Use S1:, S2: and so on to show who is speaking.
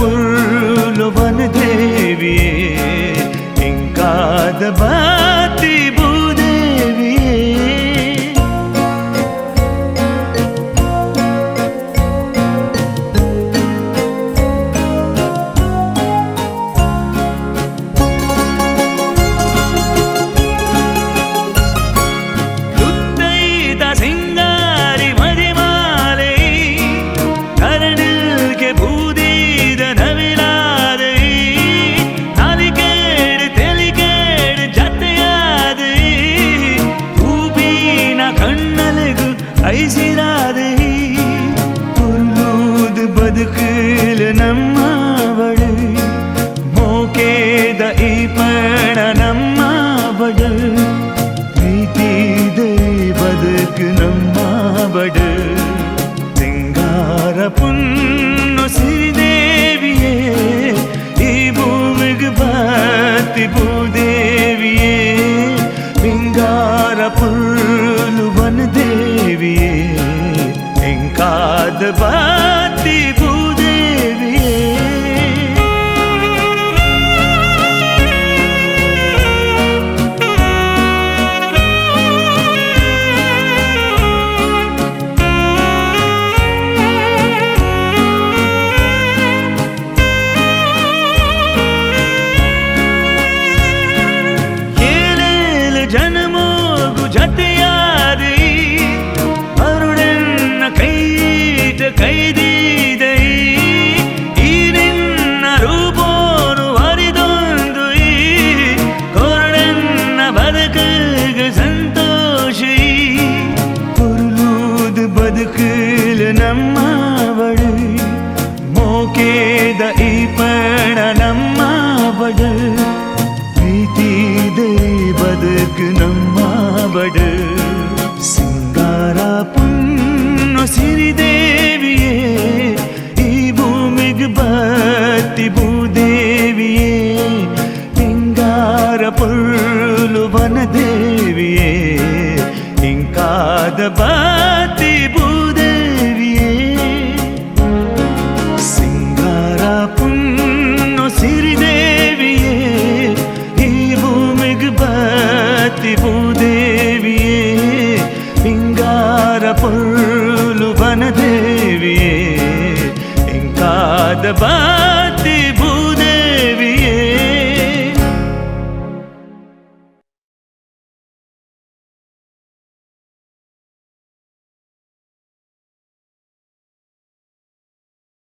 S1: ಪುರ್ಲು ವನ ದೇವಿಯೇ ಇಂಕಾದ ಬಾತಿ ಭೂದೇವಿಯೇ ಐಸಿರಾದೆ ಪುರ್ಲೂದ್ ಬದುಕಲ್ ನಮ್ಮವಳು ಮೋಕೇದ ಈ ಪಣ ನಮ್ಮವಳು ಪ್ರೀತಿದ ಬದುಕು ನಮ್ಮವಳು ಸಿಂಗಾರ ಪುನ್ನು ಸಿರಿದೇವಿಯೇ ಈ ಭೂಮಿಗೆ ಬಾತಿ ಭೂದೇವಿಯೇ ಸಿಂಗಾರ ಪುರ್ಲು ವನ ದೇವಿಯೇ ಇಂಕಾದ ಬಾತಿ ಭೂದೇವಿಯೇ ಏಳೇಳು ಜನ್ಮೋಗು ಜತೆಯಾದಿ ಅರುಳನ್ನ ಕೈಟ ಕೈದಿದೈ ಈ ನಿನ್ನ ರೂಪೋನು ಹರಿದೊಂದು ಈ ಕೊರಡನ್ನ ಬದುಕಗ ಸಂತೋಷಿ ಪುರ್ಲೂದ್ ಬದುಕಲ್ ನಮ್ಮವಳು ಮೋಕೇದ ಈ ಪಣ ನಮ್ಮವಳು ಪ್ರೀತಿದ ಬದುಕು ನಮ್ಮವಳು ಸಿಂಗಾರ ಪುನ್ನು ಸಿರಿದೇವಿಯೇ ಈ ಭೂಮಿಗೆ ಬಾತಿ ಭೂದೇವಿಯೇ ಸಿಂಗಾರ ಪುರ್ಲು ವನ ದೇವಿಯೇ ಇಂಕಾದ ಬಾತಿ ಭೂದೇವಿಯೇ ಸಿಂಗಾರ ಪುನ್ನು ಸಿರಿದೇವಿಯೇ ಈ ಭೂಮಿಗೆ ಬಾತಿ ಭೂದೇವಿಯೇ ಸಿಂಗಾರ ಪುರ್ಲು ವನ ದೇವಿಯೇ ಇಂಕಾದ